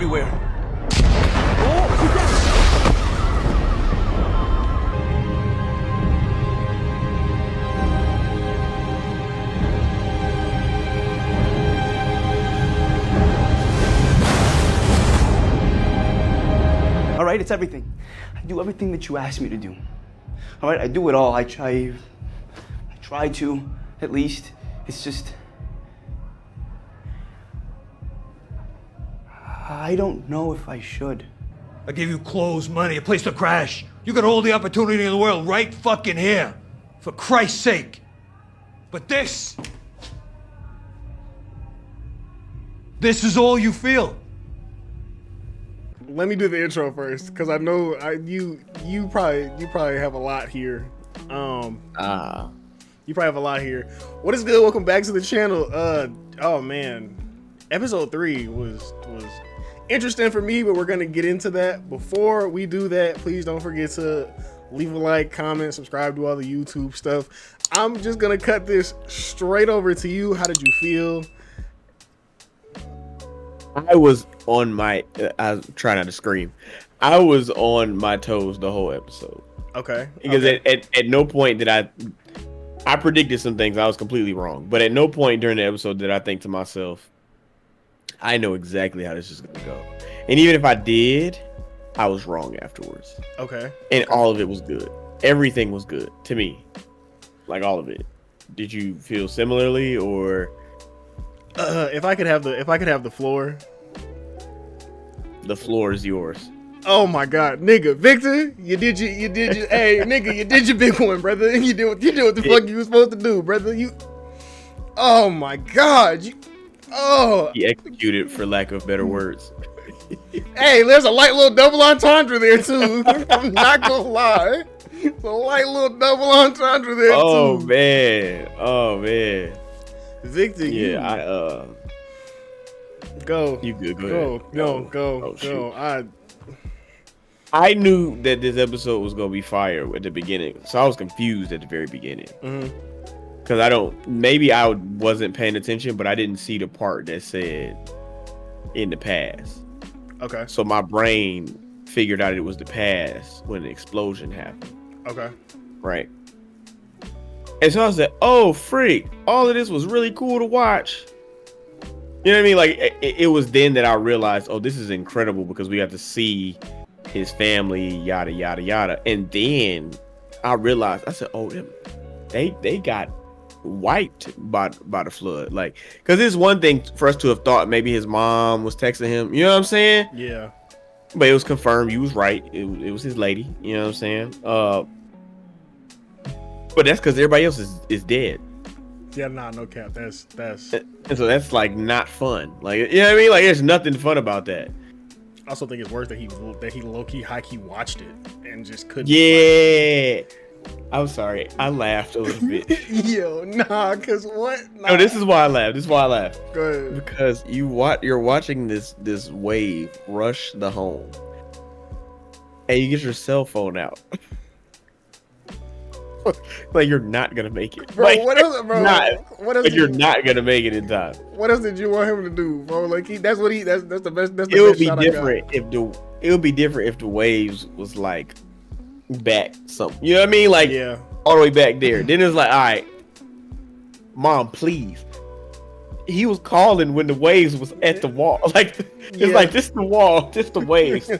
everywhere. All right, it's everything. I do everything that you asked me to do. All right, I do it all. I try to, at least. It's just, I don't know if I should. I gave you clothes, money, a place to crash. You got all the opportunity in the world right fucking here. For Christ's sake. But this is all you feel. Let me do the intro first, because I know you probably have a lot here. You probably have a lot here. What is good? Welcome back to the channel. Oh man, episode 3 was interesting for me, but we're gonna get into that. Before we do that, please don't forget to leave a like, comment, subscribe, do all the YouTube stuff. I'm just gonna cut this straight over to you. How did you feel? I was on my, I was trying not to scream. I was on my toes the whole episode. Okay. Because at no point did I predicted some things. I was completely wrong. But at no point during the episode did I think to myself, I know exactly how this is going to go. And even if I did, I was wrong afterwards. Okay. And all of it was good. Everything was good to me. Like all of it. Did you feel similarly or? If I could have the floor. The floor is yours. Oh my God, nigga, Victor, you did your hey nigga, you did your big one, brother. You did what the fuck you was supposed to do, brother. Oh my God, He executed, for lack of better words. Hey, there's a light little double entendre there too. I'm not gonna lie, it's a light little double entendre there too. Oh man. Victor, yeah, go. You good? Go ahead. Go. I knew that this episode was gonna be fire at the beginning, so I was confused at the very beginning. Because maybe I wasn't paying attention, but I didn't see the part that said in the past. Okay. So my brain figured out it was the past when the explosion happened. Okay. Right. And so I was like, oh, freak. All of this was really cool to watch. You know what I mean? Like, it was then that I realized, oh, this is incredible because we got to see his family, yada, yada, yada. And then I realized, I said, oh, they got wiped by the flood. Like, because it's one thing for us to have thought maybe his mom was texting him. You know what I'm saying? Yeah. But it was confirmed. You was right. It was his lady. You know what I'm saying? But that's because everybody else is dead. Yeah, no cap. That's and so that's like not fun. Like, you know what I mean? Like, there's nothing fun about that. I also think it's worse that he low key, high key watched it and just couldn't. Yeah, I'm sorry. I laughed a little bit. Yo, nah, cause what? Nah. No, this is why I laughed. Go ahead. Because you're watching this wave rush the home, and you get your cell phone out. Like you're not gonna make it, bro. Like, what else, bro? What else? Like you're not gonna make it in time. What else did you want him to do, bro? Like that's the best. That's the it would best be shot different if the waves was like back something. You know what I mean? Like all the way back there. Then it's like, all right, mom, please. He was calling when the waves was at the wall. Like it's like this the wall, this the waves.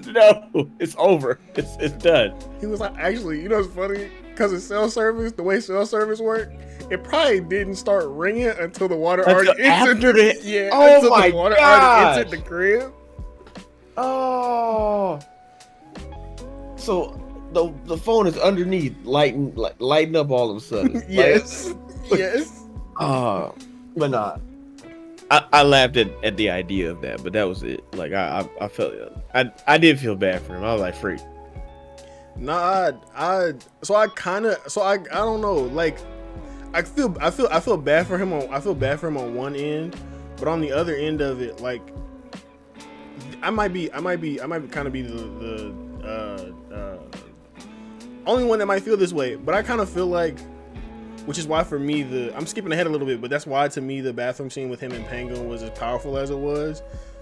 No, it's over. It's done. He was like, actually, you know what's funny? Because of cell service, the way cell service work, it probably didn't start ringing until the water already entered the water already entered the crib. Oh, so the phone is underneath, lighting up all of a sudden. Yes, yes. But nah. I laughed at the idea of that, but that was it. Like I felt I did feel bad for him. I was like, freak. Nah, I don't know. Like I feel bad for him on one end, but on the other end of it, like I might kind of be the only one that might feel this way. But I kind of feel like, which is why for me I'm skipping ahead a little bit, but that's why to me the bathroom scene with him and Penguin was as powerful as it was.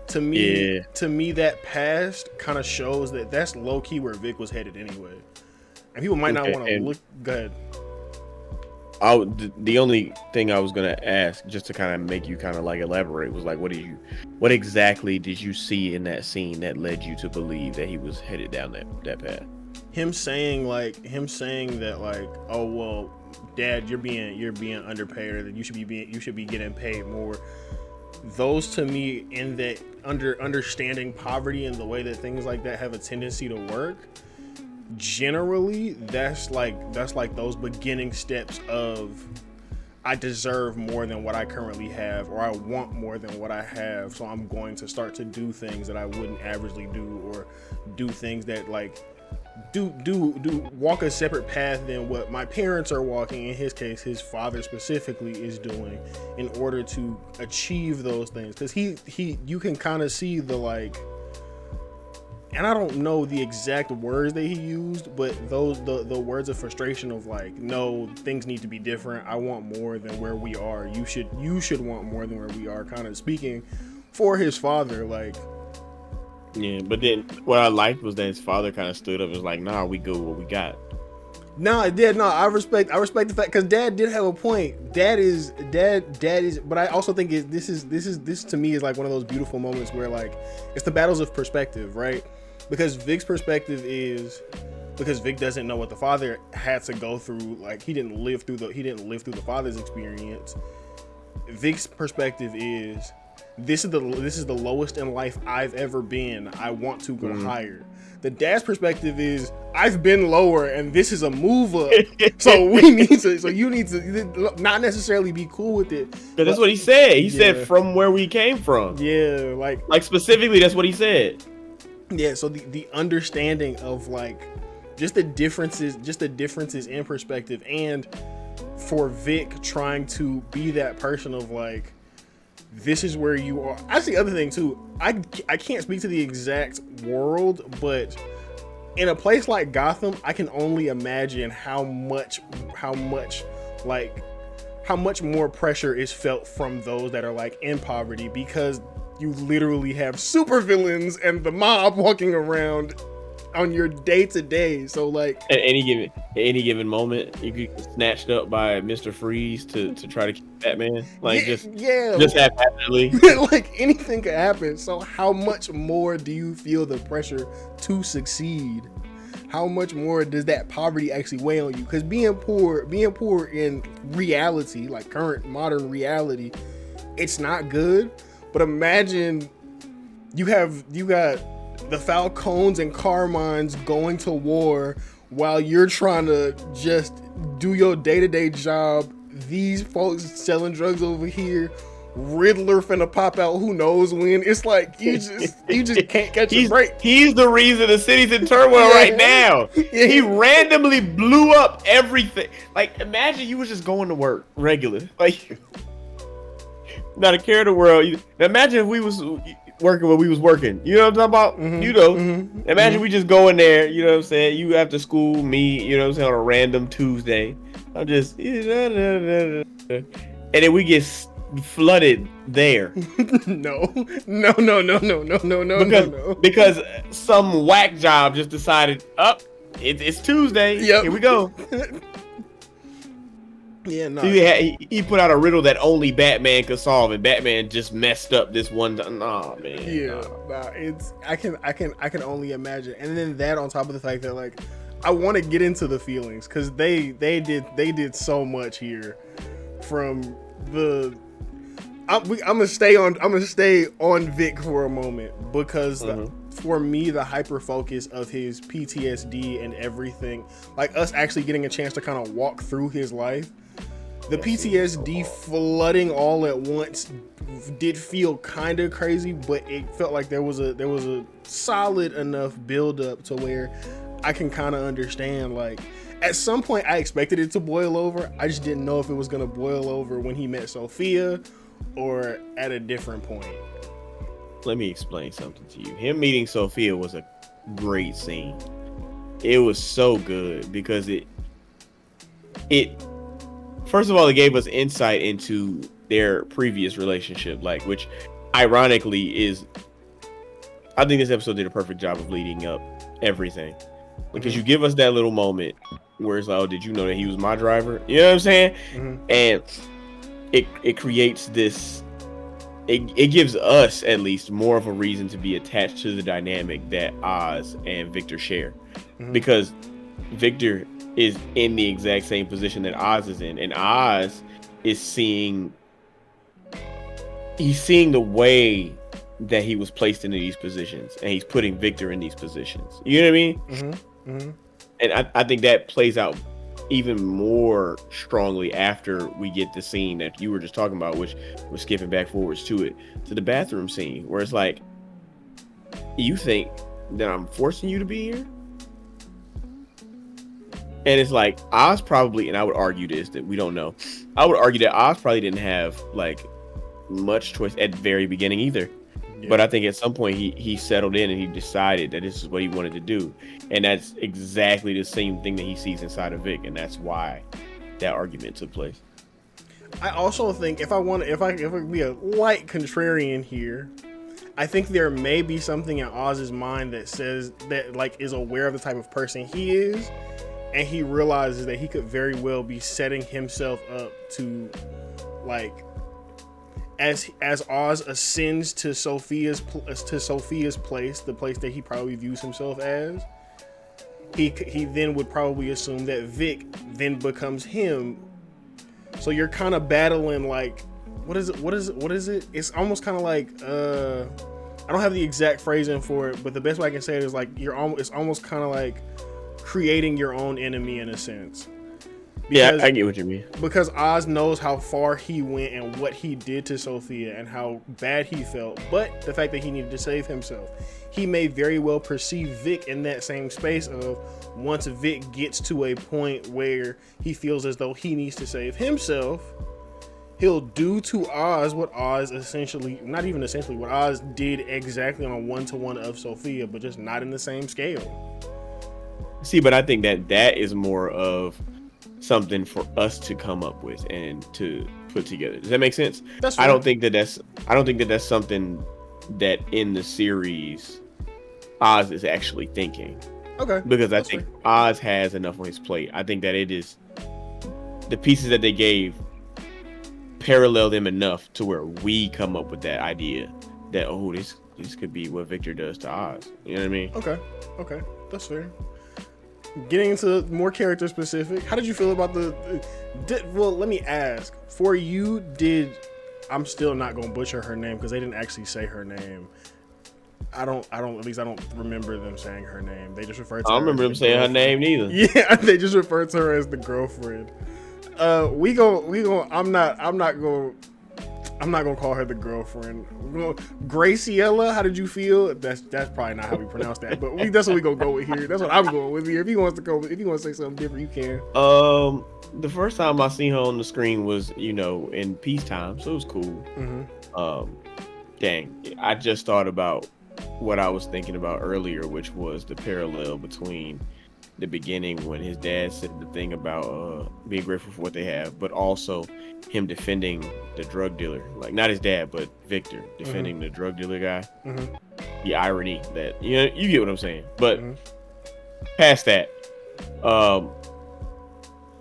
To me, that past kind of shows that that's low key where Vic was headed anyway. And people might not want to look. Go ahead. The only thing I was gonna ask, just to kind of make you kind of like elaborate, was like, what exactly did you see in that scene that led you to believe that he was headed down that path? Him saying that like, oh well, Dad, you're being underpaid, or that you should be getting paid more. Those to me, in that understanding poverty and the way that things like that have a tendency to work. Generally, that's like those beginning steps of I deserve more than what I currently have, or I want more than what I have, so I'm going to start to do things that I wouldn't averagely do, or do things that like do walk a separate path than what my parents are walking, in his case his father specifically is doing, in order to achieve those things. Because you can kind of see the like, and I don't know the exact words that he used, but those the words of frustration of like, no, things need to be different. I want more than where we are. You should want more than where we are. Kind of speaking for his father, like. Yeah, but then what I liked was that his father kind of stood up and was like, "Nah, we good what we got." No, it did. No, I respect the fact, because Dad did have a point. Dad is, but I also think this to me is like one of those beautiful moments where like it's the battles of perspective, right? Because Vic's perspective is, because Vic doesn't know what the father had to go through. Like he didn't live through the father's experience. Vic's perspective is, this is the lowest in life I've ever been. I want to go higher. The dad's perspective is, I've been lower and this is a move up. So you need to not necessarily be cool with it. But that's what he said. He said from where we came from. Yeah, like specifically that's what he said. Yeah, so the understanding of like just the differences in perspective, and for Vic trying to be that person of like, this is where you are. That's the other thing too. I can't speak to the exact world, but in a place like Gotham, I can only imagine how much more pressure is felt from those that are like in poverty, because you literally have supervillains and the mob walking around on your day to day. So like at any given moment, you could get snatched up by Mr. Freeze to try to kill Batman. Like just haphazardly. Like anything could happen. So how much more do you feel the pressure to succeed? How much more does that poverty actually weigh on you? Because being poor in reality, like current modern reality, it's not good. But imagine you got the Falcons and Carmines going to war while you're trying to just do your day-to-day job. These folks selling drugs over here. Riddler finna pop out who knows when. It's like you just can't catch a break. He's the reason the city's in turmoil right now. Yeah. He randomly blew up everything. Like imagine you was just going to work regular. Like not a care in the world. Imagine if we was working when we was working. You know what I'm talking about? Mm-hmm, you know. Mm-hmm, imagine we just go in there, you know what I'm saying? You after school, me, you know what I'm saying, on a random Tuesday. I'm just and then we get flooded there. No. Because some whack job just decided, it's Tuesday. Yep. Here we go. Yeah, no. So he put out a riddle that only Batman could solve, and Batman just messed up this one. Nah, man. Yeah, nah. It's I can only imagine, and then that on top of the fact that like I want to get into the feelings, because they did so much here. From the I'm gonna stay on Vic for a moment, because for me the hyper focus of his PTSD and everything, like us actually getting a chance to kind of walk through his life. The PTSD flooding all at once did feel kind of crazy, but it felt like there was a solid enough build up to where I can kind of understand. Like at some point I expected it to boil over. I just didn't know if it was gonna boil over when he met Sophia or at a different point. Let me explain something to you. Him meeting Sophia was a great scene. It was so good because it first of all, it gave us insight into their previous relationship, like, which ironically is I think this episode did a perfect job of leading up everything, because you give us that little moment where it's like, oh, did you know that he was my driver? You know what I'm saying? And it creates this. It gives us at least more of a reason to be attached to the dynamic that Oz and Victor share, because Victor is in the exact same position that Oz is in, and Oz is seeing the way that he was placed into these positions, and he's putting Victor in these positions. You know what I mean? And I think that plays out even more strongly after we get the scene that you were just talking about, which we're skipping back forwards to the bathroom scene, where it's like, you think that I'm forcing you to be here? And it's like, Oz probably, and I would argue this, that we don't know, I would argue that Oz probably didn't have like much choice at the very beginning either. But I think at some point he settled in and he decided that this is what he wanted to do. And that's exactly the same thing that he sees inside of Vic. And that's why that argument took place. I also think if I could be a light contrarian here, I think there may be something in Oz's mind that says that like is aware of the type of person he is. And he realizes that he could very well be setting himself up to like, as Oz ascends to Sophia's place, the place that he probably views himself as, he then would probably assume that Vic then becomes him. So you're kind of battling like, what is it? It's almost kind of like I don't have the exact phrasing for it, but the best way I can say it is like it's almost kind of like creating your own enemy in a sense. Because, yeah, I get what you mean. Because Oz knows how far he went and what he did to Sophia and how bad he felt, but the fact that he needed to save himself. He may very well perceive Vic in that same space of, once Vic gets to a point where he feels as though he needs to save himself, he'll do to Oz what Oz essentially, not even essentially, what Oz did exactly on a one-to-one of Sophia, but just not in the same scale. See, but I think that is more of something for us to come up with and to put together. Does that make sense? I don't think that that's something that in the series Oz is actually thinking. Okay. Because I think Oz has enough on his plate. I think that it is the pieces that they gave parallel them enough to where we come up with that idea that, oh, this could be what Victor does to Oz. You know what I mean? Okay. That's fair. Getting into more character specific, how did you feel about well, let me ask, for you, I'm still not gonna butcher her name because they didn't actually say her name. I don't remember them saying her name. They just referred to her. I don't remember them saying her name neither. Yeah, they just referred to her as the girlfriend. I'm not gonna call her the girlfriend. Graciela, how did you feel? That's probably not how we pronounce that, but that's what we gonna go with here. That's what I'm going with here. If you want to say something different, you can. The first time I seen her on the screen was, in peacetime, so it was cool. Dang, I just thought about what I was thinking about earlier, which was the parallel between the beginning when his dad said the thing about being grateful for what they have, but also him defending the drug dealer, like not his dad, but Victor defending the drug dealer guy. The irony that, you get what I'm saying. But past that,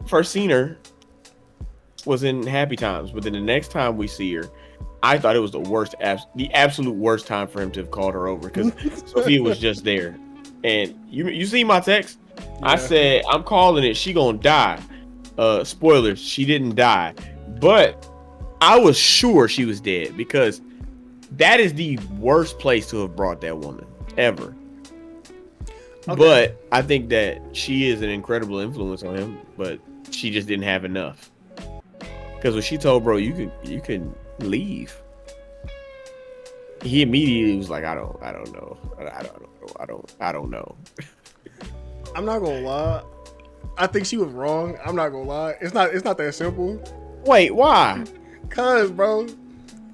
first seen her was in Happy Times, but then the next time we see her, I thought it was the absolute worst time for him to have called her over, because Sophia was just there. And you see my text? Yeah. I said, I'm calling it, she gonna die. Spoilers, she didn't die. But I was sure she was dead, because that is the worst place to have brought that woman ever. Okay. But I think that she is an incredible influence on him, but she just didn't have enough. Because when she told bro, you can leave, he immediately was like, I don't know. I'm not gonna lie. I think she was wrong. I'm not gonna lie. It's not that simple. Wait, why? Cause bro,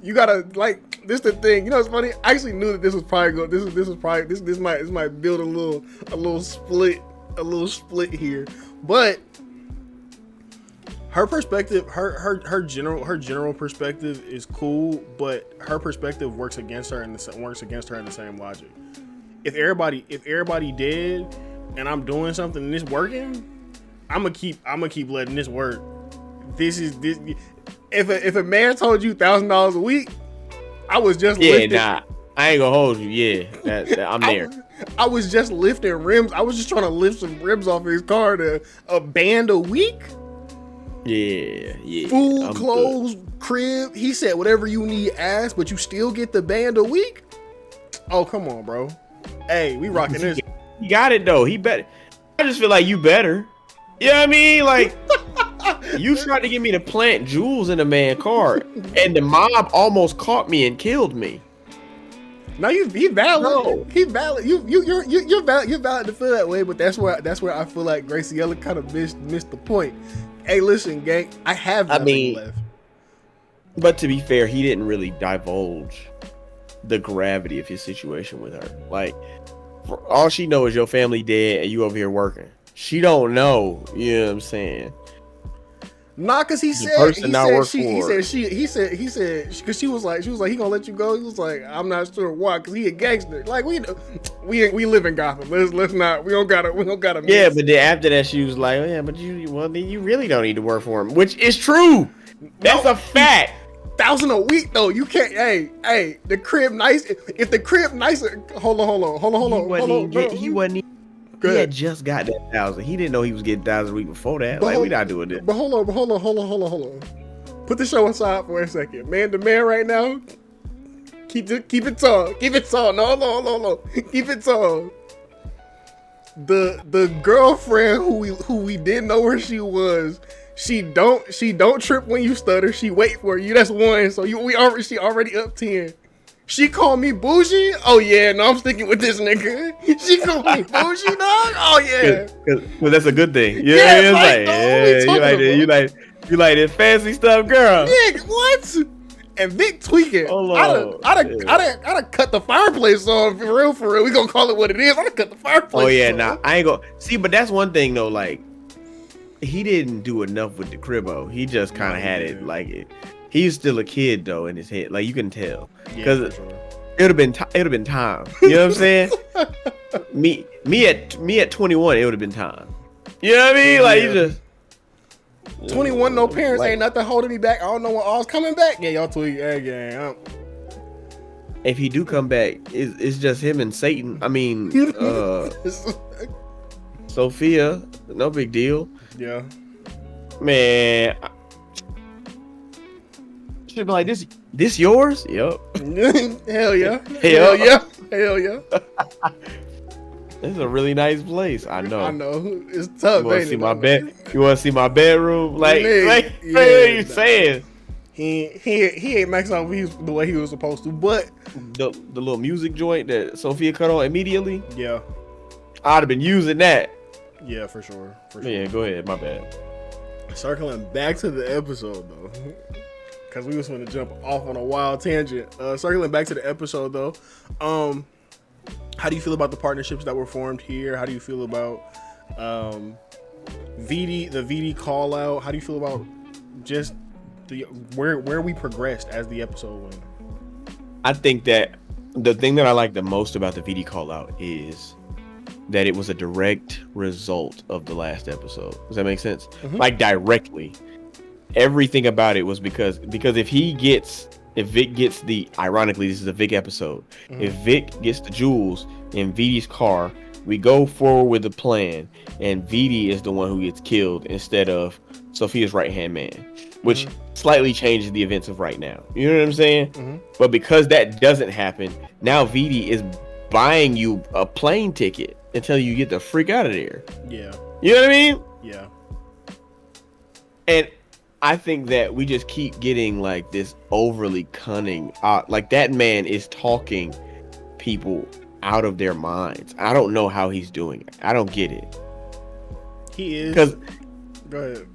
you gotta like, this the thing. You know what's funny? I actually knew that this was probably good. This might build a little split here. But her perspective, her general perspective is cool, but her perspective works against her in the same logic. If everybody dead and I'm doing something and it's working, I'm gonna keep letting this work. This. If a man told you $1,000 a week, I was just lifting. Nah, I ain't gonna hold you. Yeah, I'm there. I was just lifting rims. I was just trying to lift some rims off his car to a band a week. Yeah. Food, clothes, crib. He said whatever you need, ask, but you still get the band a week. Oh, come on, bro. Hey, we rocking this. He got it though. He better. I just feel like you better. You know what I mean? Like, you tried to get me to plant jewels in a man's car, and the mob almost caught me and killed me. No, he valid. No. He valid. You're valid. You're valid to feel that way, but that's where I feel like Graciela kind of missed the point. Hey, listen, gang. I have nothing left. But to be fair, he didn't really divulge the gravity of his situation with her. Like, for all she knows is your family dead and you over here working. She don't know. You know what I'm saying? Nah, cause he said because she was like he gonna let you go. He was like, I'm not sure why, cause he a gangster. Like we live in Gotham. Let's not. We don't gotta. Miss. Yeah, but then after that, she was like, oh yeah, but then you really don't need to work for him, which is true. That's a fact. $1,000 a week though. You can't. Hey, the crib nice. If the crib nicer. Hold on. He wasn't. He had just got that 1,000. He didn't know he was getting 1,000 a week before that. But we not doing this. But hold on. Put the show aside for a second. Man to man right now. Keep it tall. Keep it tall. No. Keep it tall. The girlfriend who we didn't know where she was. She don't trip when you stutter. She wait for you. That's one. So she already up 10. She called me bougie. Oh yeah, no, I'm sticking with this nigga. She called me bougie, dog. Oh yeah, because that's a good thing. Yeah, you like this fancy stuff, girl. Yeah, what? And Vic tweaking. I'd cut the fireplace on for real. We gonna call it what it is. I'd cut the fireplace. Oh yeah, on. I ain't gonna see, but that's one thing though. Like, he didn't do enough with the cribbo. He just kind of had it like it. He's still a kid though in his head, like you can tell, because it would have been time. You know what I'm saying? me at 21, it would have been time. You know what I mean? Like, you just 21, no parents, like, ain't nothing holding me back. I don't know when all's coming back. Yeah, y'all tweet gang. If he do come back, it's just him and Satan. I mean, Sophia, no big deal. Yeah, man. Should be like, this yours? Yep. Hell yeah. Hell yeah. This is a really nice place. I know. It's tough. You want to see my bed? You want to see my bedroom? Like, what are you saying? He ain't maxed out the way he was supposed to, but the little music joint that Sophia cut on immediately. Yeah. I'd have been using that. Yeah, for sure. Yeah, go ahead. My bad. Circling back to the episode though. Because we was going to jump off on a wild tangent. Circling back to the episode, though, how do you feel about the partnerships that were formed here? How do you feel about the VD call out? How do you feel about just where we progressed as the episode went? I think that the thing that I like the most about the VD call out is that it was a direct result of the last episode. Does that make sense? Mm-hmm. Like, directly. Everything about it was because if Vic gets ironically, this is a Vic episode. Mm-hmm. If Vic gets the jewels in VD's car, we go forward with the plan, and VD is the one who gets killed instead of Sophia's right-hand man, which slightly changes the events of right now. You know what I'm saying? Mm-hmm. But because that doesn't happen, now VD is buying you a plane ticket until you get the freak out of there. Yeah. You know what I mean? Yeah. And I think that we just keep getting like this overly cunning. Like, that man is talking people out of their minds. I don't know how he's doing it. I don't get it. He is. Because go ahead.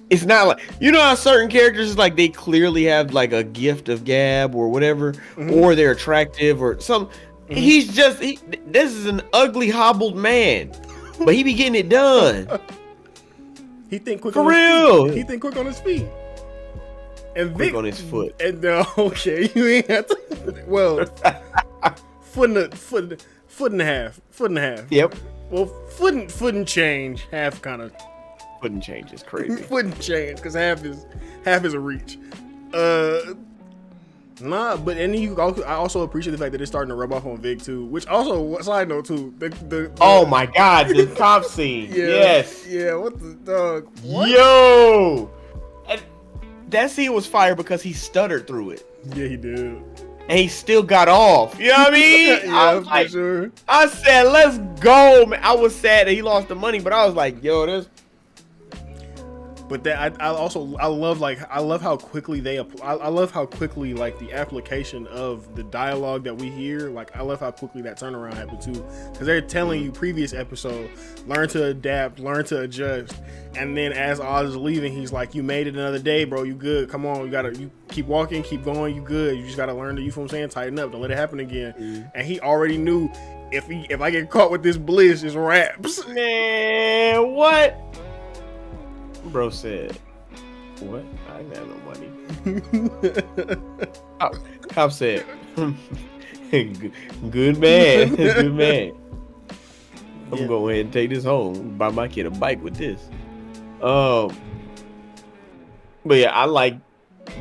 It's not like, you know how certain characters, like, they clearly have like a gift of gab or whatever, or they're attractive or something. He's just this is an ugly hobbled man, but he be getting it done. He think quick For on his real. feet. He think quick on his feet. And Quick Vic on his foot. And okay, you ain't have to. Well, foot and a half. Yep. Well, foot and change. Half kind of. Foot and change is crazy. Foot and change, because half is a reach. Nah, but and I also appreciate the fact that it's starting to rub off on Vic too. Which also, side note too, the Oh my god, the cop scene. yeah, Yes. Yeah, what the dog? What? Yo. And that scene was fire because he stuttered through it. Yeah, he did. And he still got off. You know what I mean? Yeah, I was for like, sure. I said, let's go, man. I was sad that he lost the money, but I was like, yo, this. But that I love how quickly I love how quickly like the application of the dialogue that we hear, like I love how quickly that turnaround happened too, because they're telling you previous episode, learn to adapt, learn to adjust, and then as Oz is leaving, he's like, you made it another day, bro, you good, come on, you keep walking, keep going, you good, you just gotta learn to, you feel what I'm saying, tighten up, don't let it happen again. And he already knew if I get caught with this bliss, it's raps. Man, what? Bro said, what? I ain't got no money. Cop said, good man, good man. I'm gonna go ahead and take this home, buy my kid a bike with this. But yeah, I like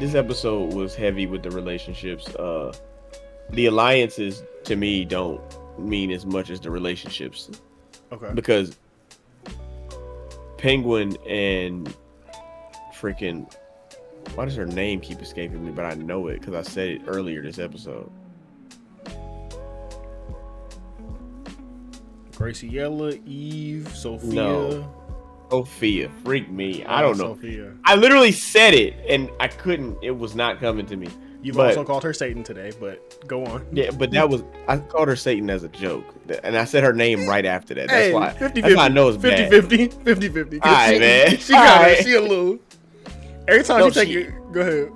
this episode was heavy with the relationships. The alliances to me don't mean as much as the relationships. Okay. Because Penguin and freaking, why does her name keep escaping me? But I know it because I said it earlier this episode. Graciela, Eve, Sophia. No. Sophia, freak me. I don't know. Sophia. I literally said it and I couldn't. It was not coming to me. You've also called her Satan today, but go on. Yeah, but I called her Satan as a joke. And I said her name right after that. That's Hey, why. 50, that's why I know it's 50, bad. 50. All right, man. She got it. She a little. Every time No, she take it, go ahead.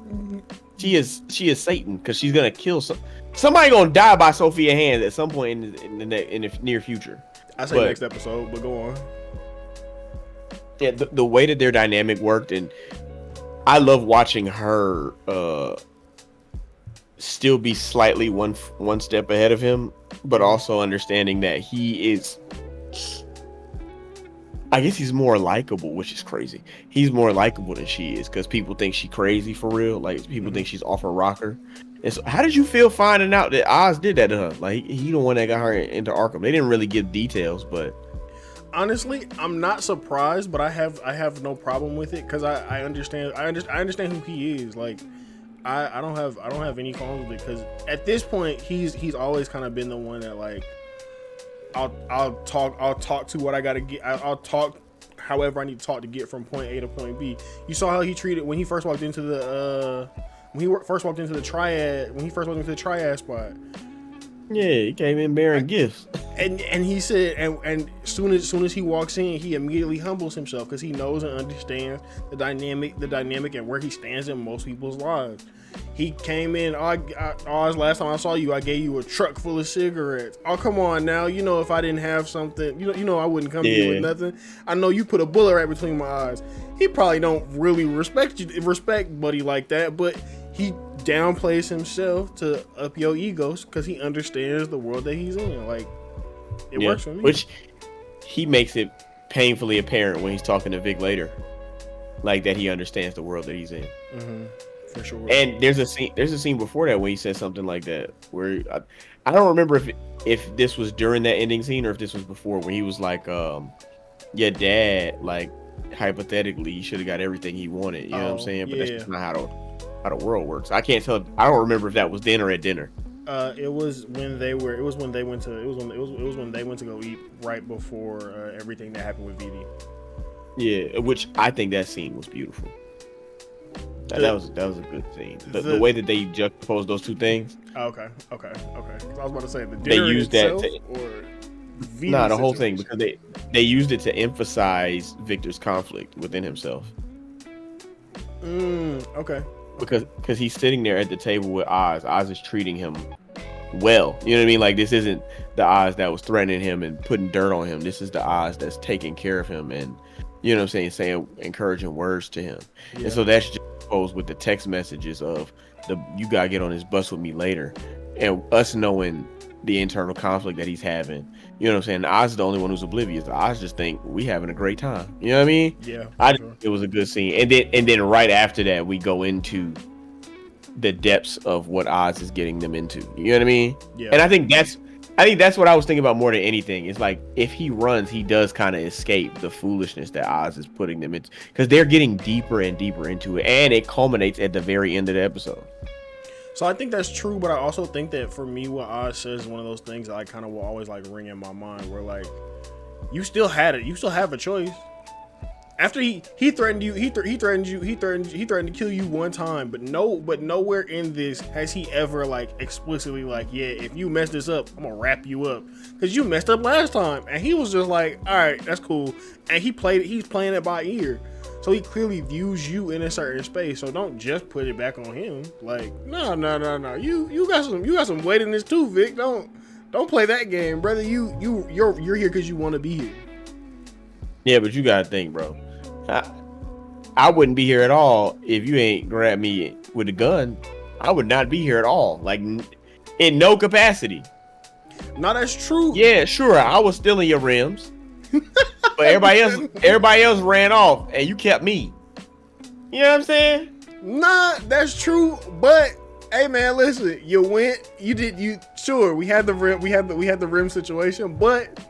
She is Satan because she's gonna kill somebody gonna die by Sophia hands at some point in the near future. I say next episode, but go on. Yeah, the way that their dynamic worked, and I love watching her still be slightly one step ahead of him, but also understanding that he is, I guess he's more likable, which is crazy. He's more likable than she is because people think she's crazy for real. Like people think she's off her rocker. And so, how did you feel finding out that Oz did that to her? Like he the one that got her into Arkham. They didn't really give details, but honestly, I'm not surprised, but I have no problem with it because I understand who he is. Like I don't have any problems with it because at this point he's always kind of been the one that like I'll talk to what I gotta get. I'll talk however I need to talk to get from point A to point B. You saw how he treated when he first walked into the triad spot. Yeah, he came in bearing gifts. And he said, and soon as he walks in, he immediately humbles himself because he knows and understands the dynamic and where he stands in most people's lives. He came in, last time I saw you, I gave you a truck full of cigarettes. Oh, come on now. You know, if I didn't have something, you know, I wouldn't come to you with nothing. I know you put a bullet right between my eyes. He probably don't really respect Buddy like that, but he downplays himself to up your egos because he understands the world that he's in. Like, it works for me. Which he makes it painfully apparent when he's talking to Vic later, like that he understands the world that he's in. Mm-hmm. For sure. And there's a scene before that when he says something like that, where I don't remember if this was during that ending scene or if this was before, when he was like, "Yeah, Dad, like hypothetically, he should have got everything he wanted." You know what I'm saying? But that's just not how the world works. I can't tell. I don't remember if that was then or at dinner. It was when they went to go eat right before everything that happened with Vivi. Yeah, which I think that scene was beautiful. That was a good scene. The way that they juxtaposed those two things. Okay. Because I was about to say the dinner they used itself that or the whole thing, because they used it to emphasize Victor's conflict within himself. Okay. Because he's sitting there at the table with Oz. Oz is treating him well. You know what I mean? Like, this isn't the Oz that was threatening him and putting dirt on him. This is the Oz that's taking care of him and You know what I'm saying encouraging words to him. Yeah. And so that's just posed with the text messages of you gotta get on this bus with me later, and us knowing the internal conflict that he's having. You know what I'm saying? Oz is the only one who's oblivious. Oz just think we having a great time. You know what I mean? Yeah. I think it was a good scene. And then right after that we go into the depths of what Oz is getting them into. You know what I mean? Yeah. And I think that's what I was thinking about more than anything. It's like if he runs, he does kind of escape the foolishness that Oz is putting them into, because they're getting deeper and deeper into it, and it culminates at the very end of the episode. So I think that's true, but I also think that for me, what Oz says is one of those things that I kind of will always like ring in my mind, where like you still had it, you still have a choice. After he threatened you, he threatened to kill you one time, but nowhere in this has he ever like explicitly like, yeah, if you mess this up, I'm gonna wrap you up, because you messed up last time. And he was just like, all right, that's cool. And he's playing it by ear, so he clearly views you in a certain space. So don't just put it back on him. Like, no, you got some weight in this too, Vic. Don't play that game, brother. You're here because you want to be here. Yeah, but you gotta think, bro. I wouldn't be here at all if you ain't grabbed me with a gun. I would not be here at all, like in no capacity. No, that's true. Yeah, sure, I was stealing your rims, but everybody else ran off, and you kept me. You know what I'm saying? Nah, that's true. But hey, man, listen, you went, sure. We had the rim situation, but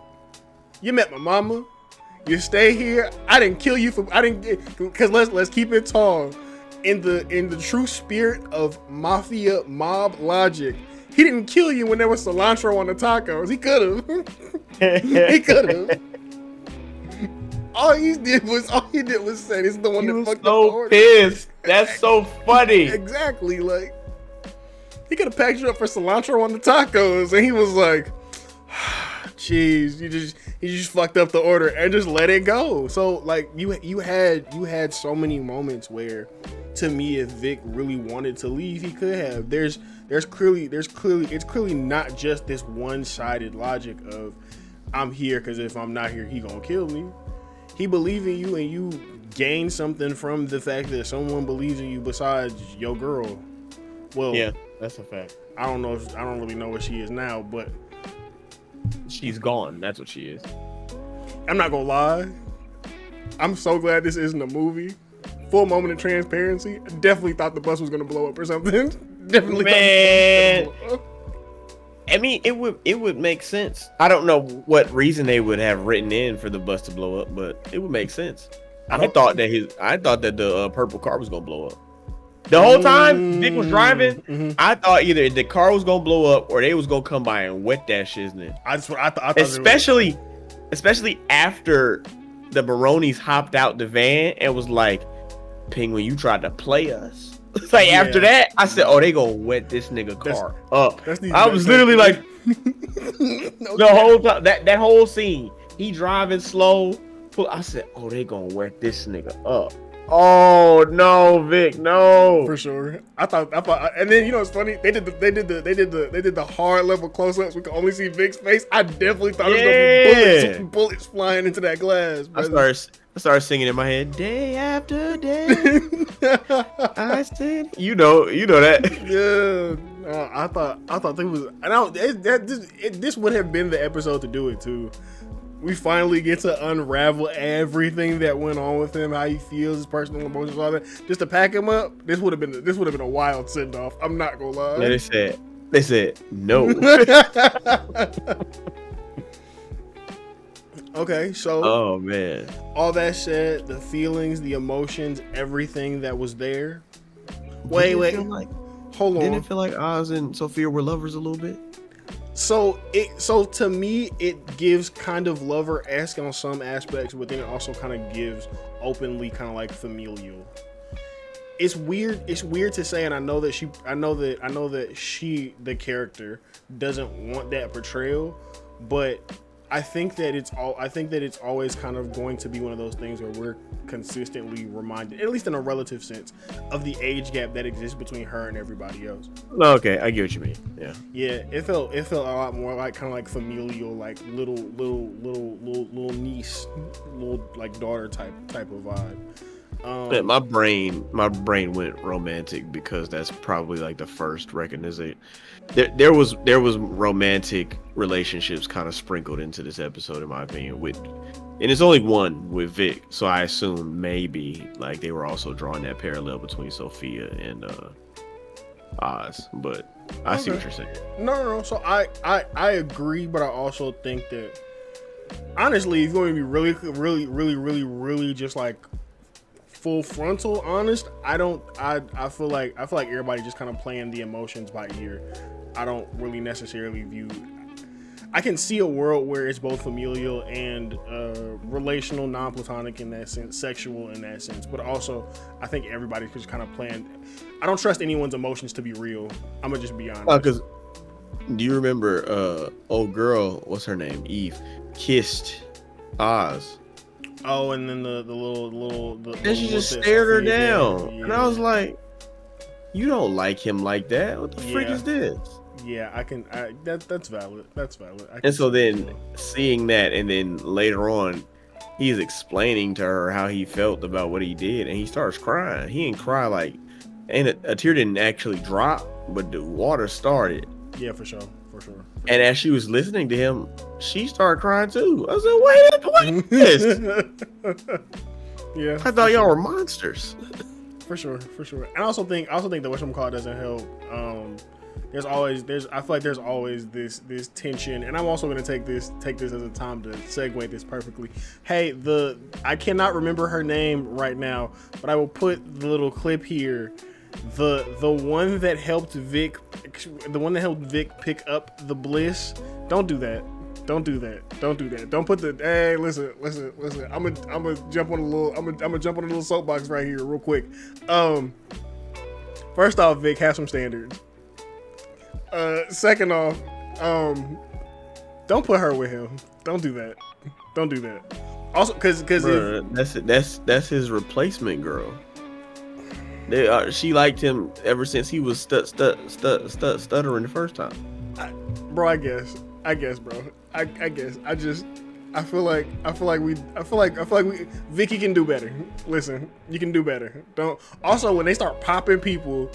you met my mama. You stay here. I didn't kill you because let's keep it tall. In the true spirit of mafia mob logic, he didn't kill you when there was cilantro on the tacos. He could have. He could have. All he did was say, "This is the one that fucked up the order." Pissed. That's so funny. Exactly. Like, he could have packed you up for cilantro on the tacos, and he was like, "Jeez, you just fucked up the order," and just let it go. So like you had so many moments where, to me, if Vic really wanted to leave, he could have. There's clearly not just this one-sided logic of I'm here because if I'm not here, he gonna kill me. He believes in you, and you gain something from the fact that someone believes in you besides your girl. Well, yeah, that's a fact. I don't really know where she is now, but she's gone. That's what she is. I'm not gonna lie. I'm so glad this isn't a movie. Full moment of transparency. I definitely thought the bus was gonna blow up or something. Definitely. Man, thought the bus was gonna blow up. I mean, it would make sense. I don't know what reason they would have written in for the bus to blow up, but it would make sense. I thought that the purple car was gonna blow up. The whole time Vic was driving, I thought either the car was gonna blow up or they was gonna come by and wet that shiznit. I thought especially after the Baronis hopped out the van and was like, "Penguin, you tried to play us." It's like, yeah. After that, I said, "Oh, they gonna wet this nigga car up." I was literally like, the whole time that whole scene, he driving slow. I said, "Oh, they gonna wet this nigga up." Oh no, Vic, no. For sure. I thought, and then you know it's funny. They did the hard level close ups. We could only see Vic's face. I definitely thought it was gonna be bullets flying into that glass. I started singing in my head, day after day. I said, you know that. Yeah. I thought they was. This would have been the episode to do it too. We finally get to unravel everything that went on with him, how he feels, his personal emotions, all that. Just to pack him up, this would have been a wild send off. I'm not gonna lie. Yeah, they said no. Okay, so oh man, all that said, the feelings, the emotions, everything that was there. Wait, hold on. Didn't it feel like Oz and Sophia were lovers a little bit? So to me, it gives kind of lover-esque on some aspects, but then it also kind of gives openly kind of like familial. It's weird to say, and I know that she, the character, doesn't want that portrayal, but I think that it's always kind of going to be one of those things where we're consistently reminded, at least in a relative sense, of the age gap that exists between her and everybody else. Okay, I get what you mean. Yeah. Yeah, it felt a lot more like kind of like familial, like little niece, little like daughter type of vibe. Yeah, my brain went romantic because that's probably like the first recognition. There was romantic relationships kind of sprinkled into this episode, in my opinion. And it's only one with Vic, so I assume maybe like they were also drawing that parallel between Sophia and Oz. But I see what you're saying. No. So I agree, but I also think that honestly, if you're going to be really just like full frontal honest, I feel like everybody just kind of playing the emotions by ear. I don't really necessarily view. I can see a world where it's both familial and relational, non-platonic in that sense, sexual in that sense, but also I think everybody's just kind of playing. I don't trust anyone's emotions to be real. I'm gonna just be honest. Because do you remember old girl, what's her name, Eve, kissed Oz? Oh, and then the little and she just stared her down. Yeah. And I was like, you don't like him like that. What the freak is this? Yeah, that's valid. That's valid. And so then seeing that, and then later on, he's explaining to her how he felt about what he did, and he starts crying. He didn't cry like, and a tear didn't actually drop, but the water started. Yeah, for sure. And as she was listening to him, she started crying too. I said, "Wait, what is this?" Yeah, I thought y'all were monsters. For sure. And I also think the whatchamacallit doesn't help. I feel like there's always this tension, and I'm also gonna take this as a time to segue this perfectly. Hey, I cannot remember her name right now, but I will put the little clip here. The one that helped Vic pick up the bliss. Don't do that. Don't put the. Hey, listen. I'm gonna jump on a little soapbox right here, real quick. First off, Vic, have some standards. Second off, don't put her with him. Don't do that. Also, because that's his replacement girl. She liked him ever since he was stuttering the first time. Bro, I guess, bro. I guess. I feel like we Vicky can do better. Listen, you can do better. Don't. Also, when they start popping people,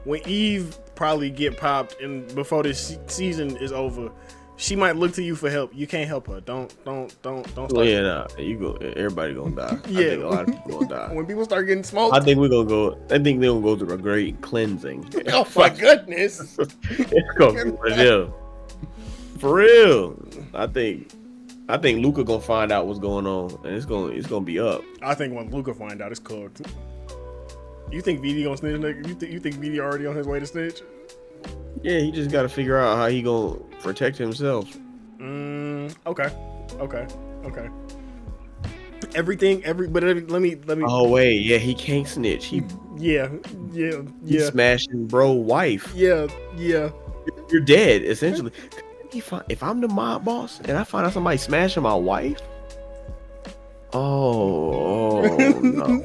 when Eve probably get popped and before this season is over, she might look to you for help. You can't help her. Don't start. Well, yeah, nah. You go. Everybody gonna die. Yeah, I think a lot of people gonna die. When people start getting smoked, I think they're gonna go through a great cleansing. Oh my goodness! For real. I think Luca gonna find out what's going on, and it's gonna be up. I think when Luca find out, it's cooked. You think VD gonna snitch, nigga? You think VD already on his way to snitch? Yeah, he just gotta figure out how he gonna protect himself. Okay. Let me. Oh wait, yeah, he can't snitch. Yeah. He's smashing bro wife. Yeah. You're dead, essentially. If I'm the mob boss and I find out somebody smashing my wife, oh no.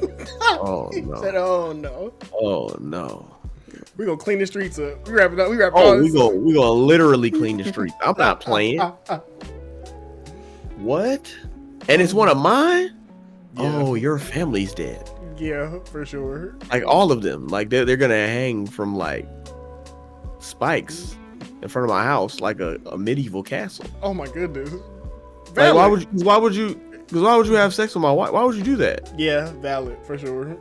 Oh He no. said, "Oh no. Oh no. We gonna clean the streets up. We wrap it up. We gonna literally clean the streets. I'm not playing. What? And it's one of mine? Yeah. Oh, your family's dead. Yeah, for sure. Like all of them. Like they're gonna hang from like spikes in front of my house, like a medieval castle. Oh my goodness. Like, why would you have sex with my wife? Why would you do that? Yeah, valid for sure.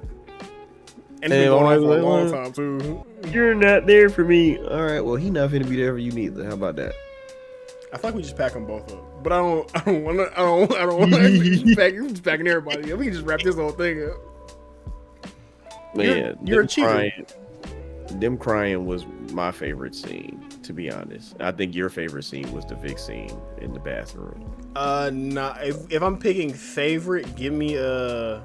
And hey, been going on for a long time too. You're not there for me. All right, well, he not finna be there for you neither. How about that? I feel like we just pack them both up, but I don't want to. You're just packing everybody up. We can just wrap this whole thing up. Man, you're a cheater. Them crying was my favorite scene, to be honest. I think your favorite scene was the Vic scene in the bathroom. Nah. If I'm picking favorite, give me no.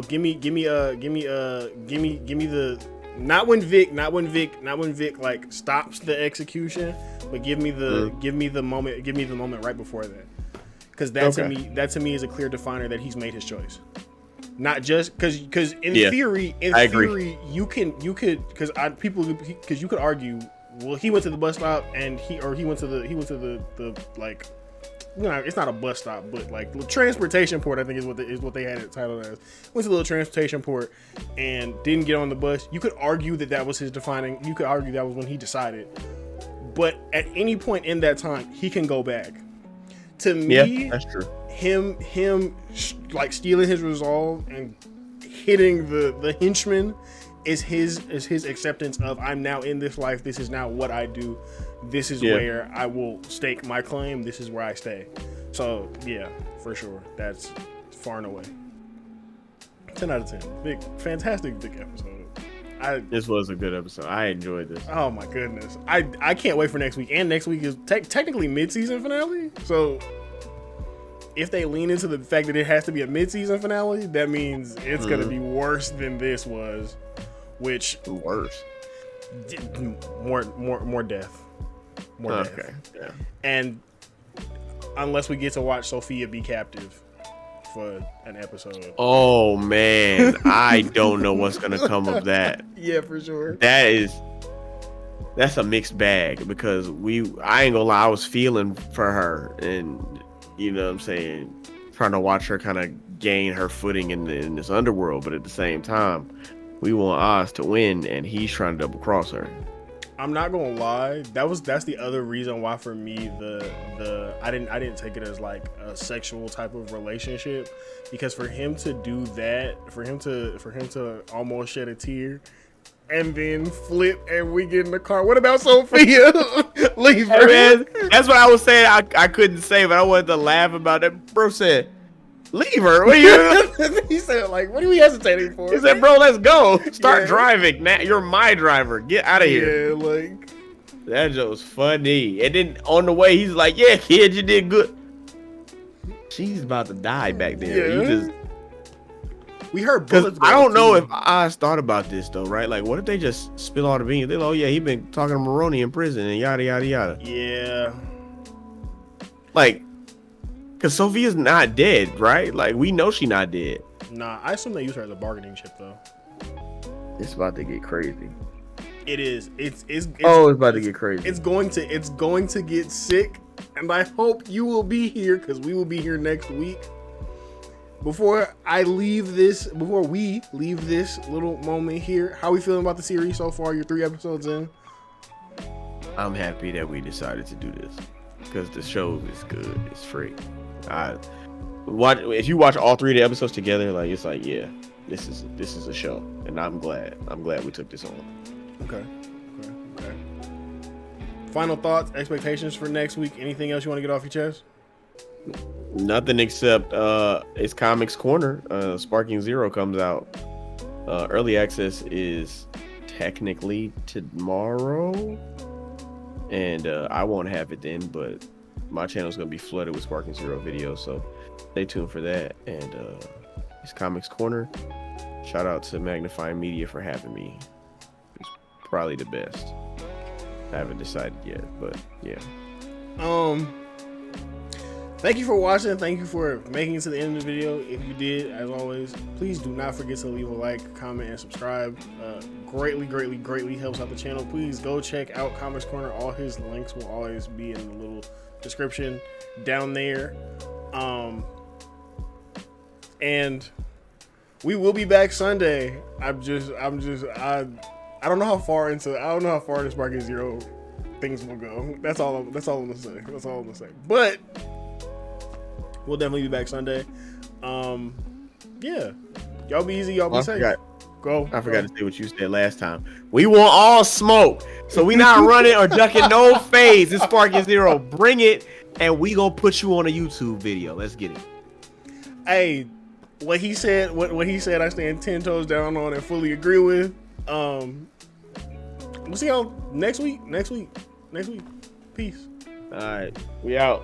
Give me Not when Vic like stops the execution, but give me the moment right before that. Because that to me is a clear definer that he's made his choice. Not just because in theory, you could argue, well, he went to the bus stop and he went to the like, you know, it's not a bus stop, but like the transportation port, I think is what they had it titled as. Went to the little transportation port and didn't get on the bus. You could argue that was his defining. You could argue that was when he decided. But at any point in that time, he can go back. To me, that's true. Him like stealing his resolve and hitting the henchman is his acceptance of, I'm now in this life. This is now what I do. This is where I will stake my claim. This is where I stay. So yeah, for sure. That's far and away 10 out of 10. Big, fantastic big episode. This was a good episode. I enjoyed this. Oh my goodness. I can't wait for next week. And next week is technically mid-season finale. So if they lean into the fact that it has to be a mid-season finale, that means it's going to be worse than this was, which worse. More death. More death. Yeah. And unless we get to watch Sophia be captive for an episode. Oh man, I don't know what's gonna come of that. Yeah, for sure. That's a mixed bag because I ain't gonna lie, I was feeling for her, and you know what I'm saying, trying to watch her kind of gain her footing in this underworld, but at the same time, we want Oz to win, and he's trying to double cross her. I'm not gonna lie, that's the other reason why for me I didn't take it as like a sexual type of relationship, because for him to do that, for him to almost shed a tear and then flip and we get in the car. What about Sophia? Leave her. Hey man, that's what I was saying. I couldn't say, but I wanted to laugh about that. Bro said, leave her. What are you? He said, like, what are we hesitating for? He said, bro, let's go. Start driving. Now you're my driver. Get out of here. Yeah, like, that just was funny. And then on the way, he's like, yeah, kid, you did good. She's about to die back there. Yeah. We heard bullets. I don't know if I thought about this though, right? Like, what if they just spill all the beans? They're like, oh yeah, he been talking to Maroney in prison and yada yada yada. Yeah. Like, cause Sophia's not dead, right? Like, we know she not dead. Nah, I assume they use her as a bargaining chip though. It's about to get crazy. It is. It's about to get crazy. It's going to get sick, and I hope you will be here because we will be here next week. Before we leave this little moment here, how are we feeling about the series so far? You're 3 episodes in. I'm happy that we decided to do this because the show is good. It's free. If you watch all 3 of the episodes together, like, it's like, yeah, this is a show, and I'm glad we took this on. Okay. Final thoughts, expectations for next week. Anything else you want to get off your chest? Nothing except it's Comics Corner. Sparking Zero comes out. Early access is technically tomorrow, and I won't have it then, but my channel is gonna be flooded with Sparking Zero videos, so stay tuned for that. And it's Comics Corner. Shout out to Magnifying Media for having me. It's probably the best. I haven't decided yet, but yeah. Thank you for watching. Thank you for making it to the end of the video. If you did, as always, please do not forget to leave a like, comment, and subscribe. Greatly helps out the channel. Please go check out Comics Corner. All his links will always be in the little description down there. And we will be back Sunday. I don't know how far the Sparking Zero things will go. That's all I'm gonna say. But we'll definitely be back Sunday. Yeah. Y'all be easy. Y'all be safe. I forgot to say what you said last time. We want all smoke. So we not running or ducking no phase. It's Sparking Zero. Bring it, and we gonna put you on a YouTube video. Let's get it. Hey, what he said I stand 10 toes down on and fully agree with. We'll see y'all next week. Peace. All right. We out.